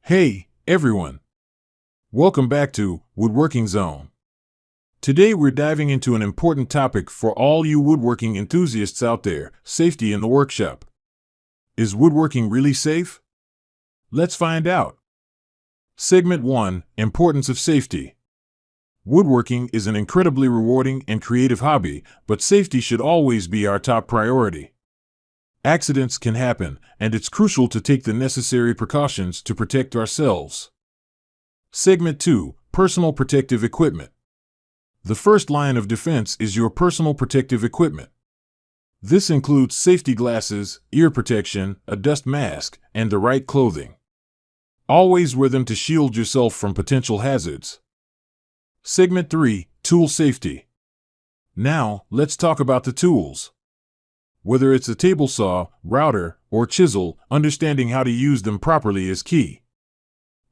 Hey, everyone. Welcome back to Woodworking Zone. Today we're diving into an important topic for all you woodworking enthusiasts out there: safety in the workshop. Is woodworking really safe? Let's find out. Segment 1: Importance of Safety. Woodworking is an incredibly rewarding and creative hobby, but safety should always be our top priority. Accidents can happen, and it's crucial to take the necessary precautions to protect ourselves. Segment 2: Personal Protective Equipment. The first line of defense is your personal protective equipment. This includes safety glasses, ear protection, a dust mask, and the right clothing. Always wear them to shield yourself from potential hazards. Segment 3: Tool Safety. Now, let's talk about the tools. Whether it's a table saw, router, or chisel, understanding how to use them properly is key.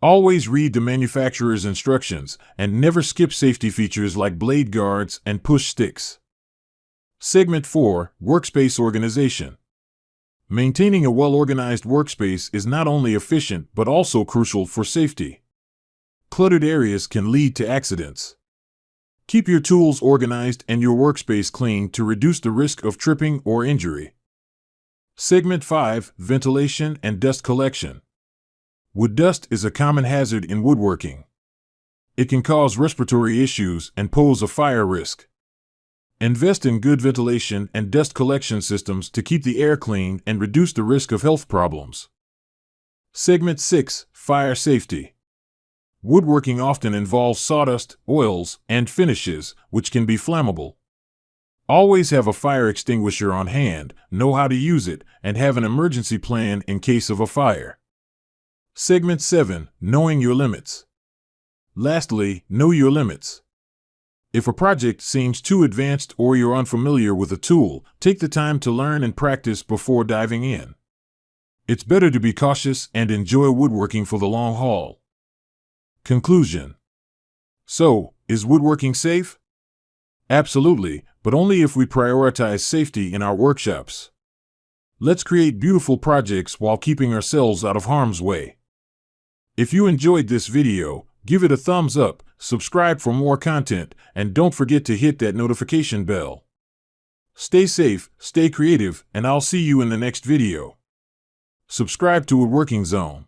Always read the manufacturer's instructions, and never skip safety features like blade guards and push sticks. Segment 4: Workspace Organization. Maintaining a well-organized workspace is not only efficient but also crucial for safety. Cluttered areas can lead to accidents. Keep your tools organized and your workspace clean to reduce the risk of tripping or injury. Segment 5: Ventilation and Dust Collection. Wood dust is a common hazard in woodworking. It can cause respiratory issues and pose a fire risk. Invest in good ventilation and dust collection systems to keep the air clean and reduce the risk of health problems. Segment 6: Fire Safety. Woodworking often involves sawdust, oils, and finishes, which can be flammable. Always have a fire extinguisher on hand, know how to use it, and have an emergency plan in case of a fire. Segment 7: Knowing your limits. Lastly, know your limits. If a project seems too advanced or you're unfamiliar with a tool, take the time to learn and practice before diving in. It's better to be cautious and enjoy woodworking for the long haul. Conclusion. So, is woodworking safe? Absolutely, but only if we prioritize safety in our workshops. Let's create beautiful projects while keeping ourselves out of harm's way. If you enjoyed this video, give it a thumbs up, subscribe for more content, and don't forget to hit that notification bell. Stay safe, stay creative, and I'll see you in the next video. Subscribe to Woodworking Zone.